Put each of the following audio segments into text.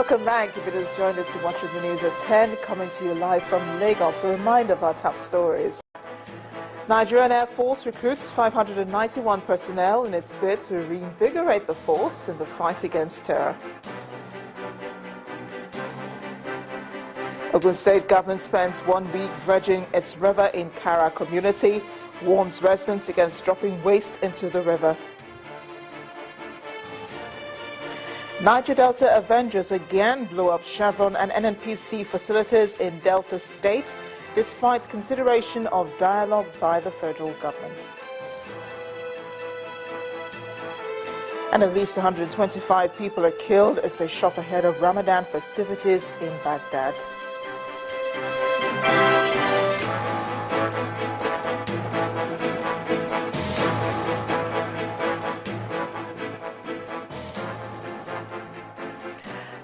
Welcome back. If it has joined us in watching the news at 10, coming to you live from Lagos. A reminder of our top stories. Nigerian Air Force recruits 591 personnel in its bid to reinvigorate the force in the fight against terror. Ogun State government spends 1 week dredging its river in Kara community, warns residents against dropping waste into the river. Niger Delta Avengers again blew up Chevron and NNPC facilities in Delta State, despite consideration of dialogue by the federal government. And at least 125 people are killed as they shop ahead of Ramadan festivities in Baghdad.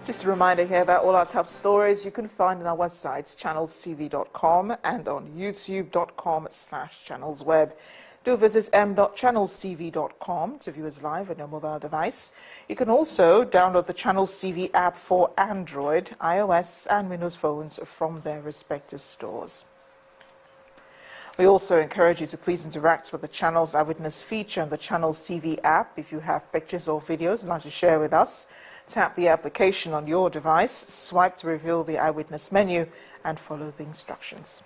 Just a reminder here about all our top stories you can find on our websites, channelstv.com and on youtube.com/channelsweb. Do visit m.channelstv.com to view us live on your mobile device. You can also download the Channels TV app for Android, iOS and Windows phones from their respective stores. We also encourage you to please interact with the Channels Eyewitness feature on the Channels TV app. If you have pictures or videos you'd like to share with us, tap the application on your device, swipe to reveal the Eyewitness menu, and follow the instructions.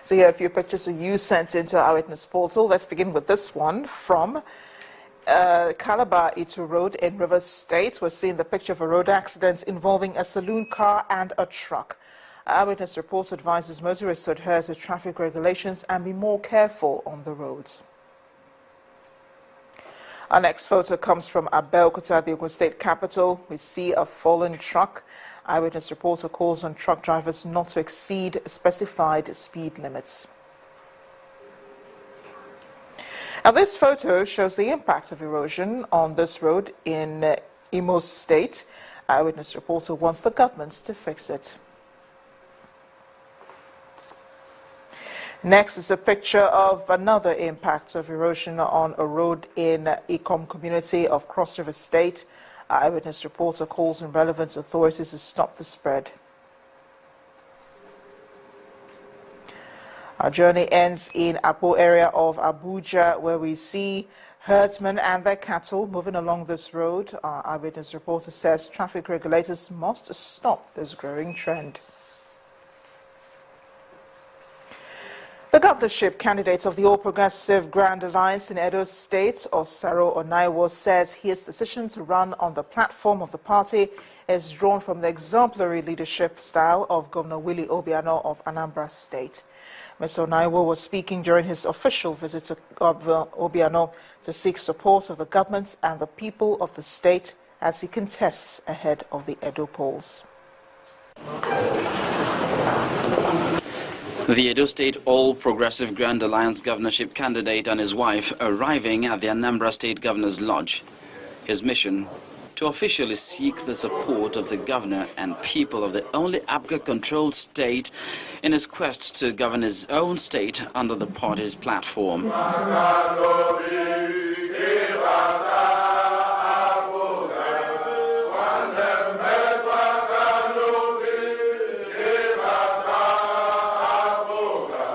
So here are a few pictures of you sent into our Eyewitness portal. Let's begin with this one from Calabar Itu Road in Rivers State. We're seeing the picture of a road accident involving a saloon car and a truck. Eyewitness report advises motorists to adhere to traffic regulations and be more careful on the roads. Our next photo comes from Abeokuta, the Ogun State capital. We see a fallen truck. Eyewitness reporter calls on truck drivers not to exceed specified speed limits. Now, this photo shows the impact of erosion on this road in Imo State. Eyewitness reporter wants the government to fix it. Next is a picture of another impact of erosion on a road in Ikom community of Cross River State. Eyewitness reporter calls on relevant authorities to stop the spread. Our journey ends in Apo area of Abuja, where we see herdsmen and their cattle moving along this road. Our Eyewitness reporter says traffic regulators must stop this growing trend. The governorship candidate of the All Progressive Grand Alliance in Edo State, Osaro Onaiwo, says his decision to run on the platform of the party is drawn from the exemplary leadership style of Governor Willie Obiano of Anambra State. Mr. Onaiwo was speaking during his official visit to Obiano to seek support of the government and the people of the state as he contests ahead of the Edo polls. The Edo State All Progressive Grand Alliance governorship candidate and his wife arriving at the Anambra State Governor's Lodge. His mission, to officially seek the support of the governor and people of the only APGA-controlled state in his quest to govern his own state under the party's platform.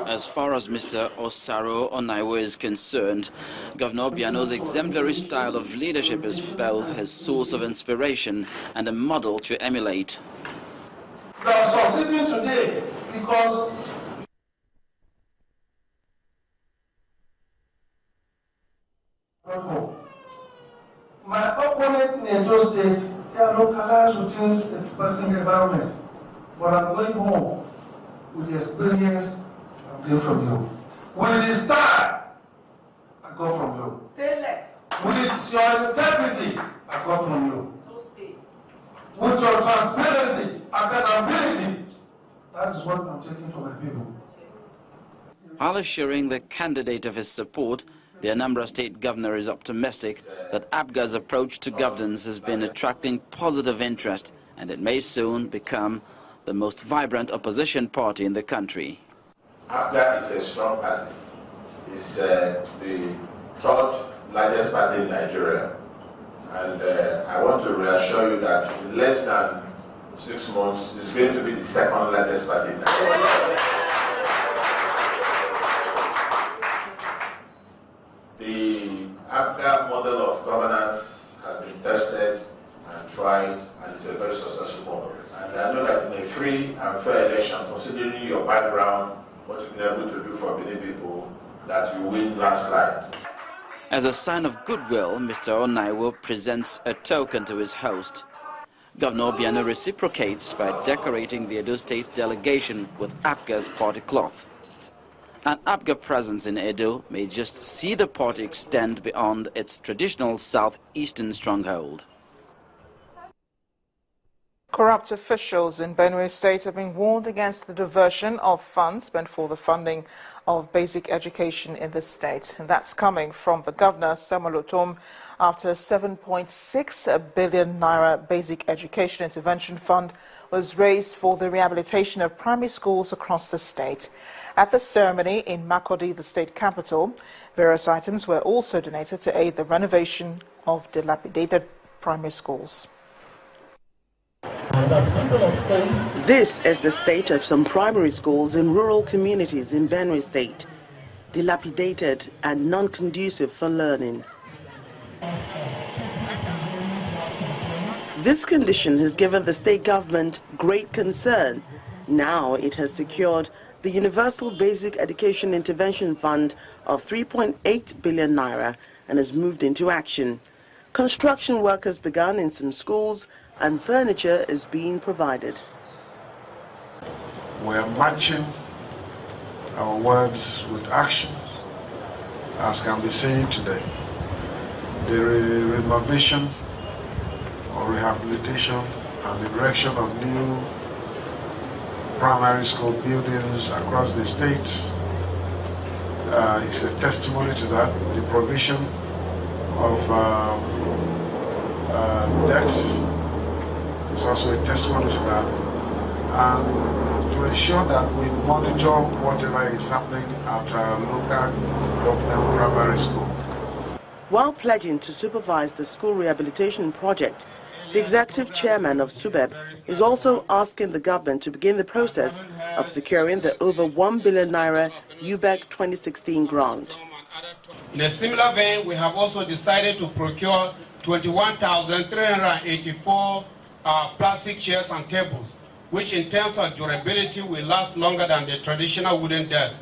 As far as Mr. Osaro Onaiwo is concerned, Governor Obiano's exemplary style of leadership is both his source of inspiration and a model to emulate. We are succeeding today because my opponent in Edo State, they are localized within the fighting environment, but I'm going home with the experience from you. With the style, I got from you. Stay less. With your integrity, I got from you. Don't stay. With your transparency, accountability, that is what I'm taking from my people. While assuring the candidate of his support, the Anambra State Governor is optimistic that APGA's approach to governance has been attracting positive interest, and it may soon become the most vibrant opposition party in the country. APGA is a strong party. It's the third largest party in Nigeria. And I want to reassure you that in less than 6 months, it's going to be the second largest party in Nigeria. The APGA model of governance has been tested and tried, and it's a very successful model. And I know that in a free and fair election, considering your background, what you've been able to do for many people, that you win landslide. As a sign of goodwill, Mr. Onaiwo presents a token to his host. Governor Obiano reciprocates by decorating the Edo State delegation with APGA's party cloth. An APGA presence in Edo may just see the party extend beyond its traditional southeastern stronghold. Corrupt officials in Benue State have been warned against the diversion of funds meant for the funding of basic education in the state. And that's coming from the governor, Samuel Otom, after 7.6 billion naira basic education intervention fund was raised for the rehabilitation of primary schools across the state. At the ceremony in Makurdi, the state capital, various items were also donated to aid the renovation of dilapidated primary schools. This is the state of some primary schools in rural communities in Benue State, dilapidated and non-conducive for learning. This condition has given the state government great concern. Now it has secured the Universal Basic Education Intervention Fund of 3.8 billion naira and has moved into action. Construction work has begun in some schools and furniture is being provided. We are matching our words with action, as can be seen today. The renovation or rehabilitation and the erection of new primary school buildings across the state is a testimony to that. The provision of debts is also a testimony to that. And to ensure that we monitor whatever is happening at our local government primary school. While pledging to supervise the school rehabilitation project, the executive chairman of SUBEB is also asking the government to begin the process of securing the over 1 billion naira UBEC 2016 grant. In a similar vein, we have also decided to procure 21,384 plastic chairs and tables, which in terms of durability will last longer than the traditional wooden desk.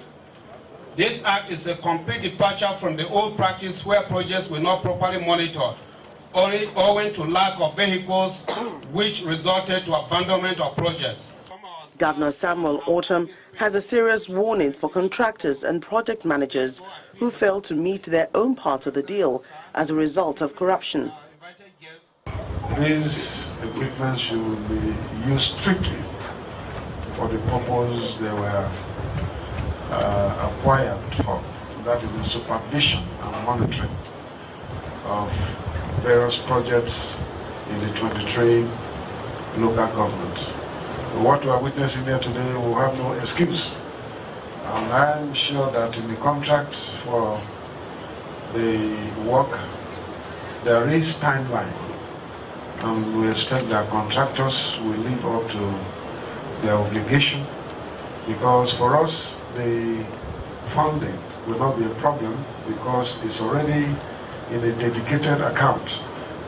This act is a complete departure from the old practice where projects were not properly monitored, owing to lack of vehicles, which resulted to abandonment of projects. Governor Samuel Otom has a serious warning for contractors and project managers who fail to meet their own part of the deal as a result of corruption. These equipment should be used strictly for the purpose they were acquired for. That is the supervision and monitoring of various projects in the 23 local governments. What we are witnessing here today will have no excuse. And I'm sure that in the contract for the work, there is timeline. And we expect that contractors will live up to their obligation, because for us, the funding will not be a problem because it's already in a dedicated account.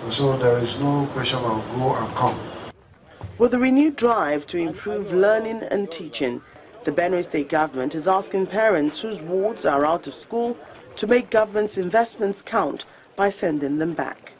And so there is no question of go and come. With a renewed drive to improve learning and teaching, the Benue State government is asking parents whose wards are out of school to make government's investments count by sending them back.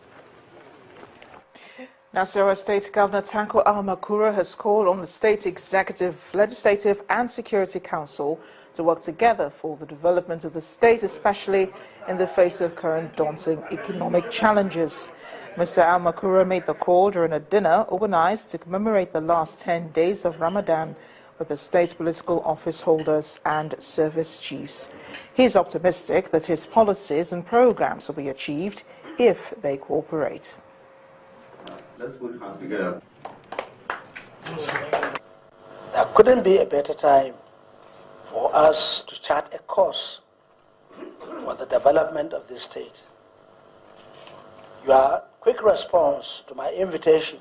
Nasarawa State Governor Tanko Almakura has called on the State Executive, Legislative and Security Council to work together for the development of the state, especially in the face of current daunting economic challenges. Mr. Almakura made the call during a dinner organized to commemorate the last 10 days of Ramadan with the state's political office holders and service chiefs. He is optimistic that his policies and programs will be achieved if they cooperate. Let's put hands together. There couldn't be a better time for us to chart a course for the development of this state. your quick response to my invitation,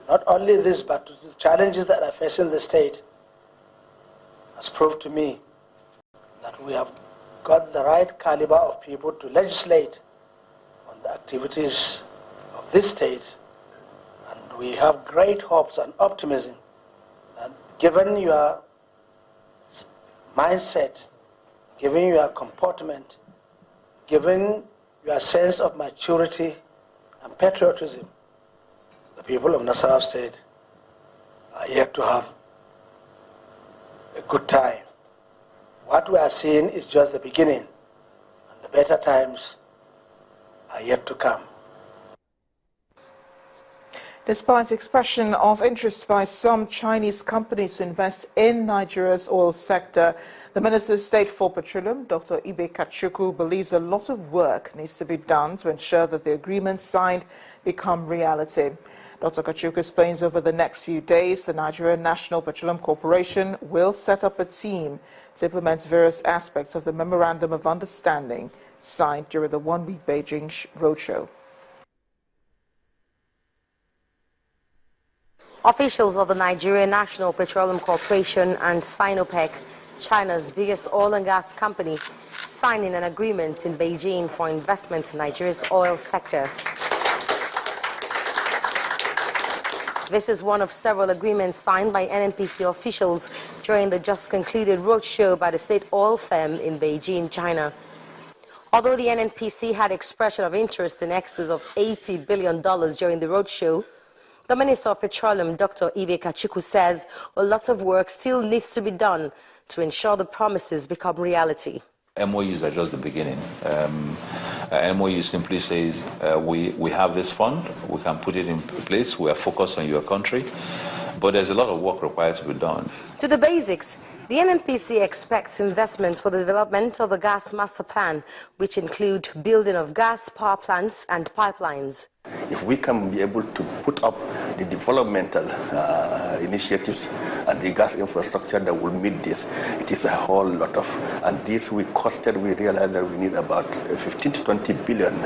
not only this, but to the challenges that are facing the state, has proved to me that we have got the right caliber of people to legislate on the activities of this state. And we have great hopes and optimism that given your mindset, given your comportment, given your sense of maturity and patriotism, the people of Nasarawa State are yet to have a good time. What we are seeing is just the beginning, and the better times are yet to come. Despite expression of interest by some Chinese companies to invest in Nigeria's oil sector, the Minister of State for Petroleum, Dr. Ibe Kachukwu, believes a lot of work needs to be done to ensure that the agreements signed become reality. Dr. Kachukwu explains over the next few days the Nigerian National Petroleum Corporation will set up a team to implement various aspects of the Memorandum of Understanding signed during the one-week Beijing roadshow. Officials of the Nigerian National Petroleum Corporation and Sinopec, China's biggest oil and gas company, signing an agreement in Beijing for investment in Nigeria's oil sector. This is one of several agreements signed by NNPC officials during the just concluded roadshow by the state oil firm in Beijing, China. Although the NNPC had expression of interest in excess of $80 billion during the roadshow, the Minister of Petroleum, Dr. Ibe Kachukwu, says a lot of work still needs to be done to ensure the promises become reality. MOUs are just the beginning. MOU simply says we have this fund, we can put it in place, we are focused on your country, but there's a lot of work required to be done. To the basics, the NNPC expects investments for the development of the gas master plan, which include building of gas power plants and pipelines. If we can be able to put up the developmental initiatives and the gas infrastructure that will meet this, it is a whole lot of, and this we realized that we need about 15 to 20 billion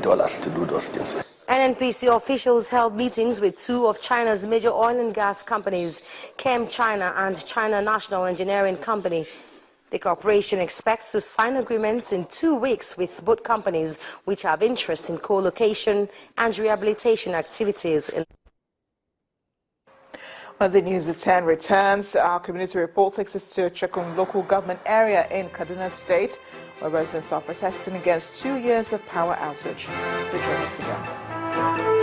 dollars to do those things. NNPC officials held meetings with two of China's major oil and gas companies, Chem China and China National Engineering Company. The corporation expects to sign agreements in 2 weeks with both companies, which have interest in co-location and rehabilitation activities. When the news at 10 returns, our community report takes us to a Chekun local government area in Kaduna State, where residents are protesting against 2 years of power outage. The join us again.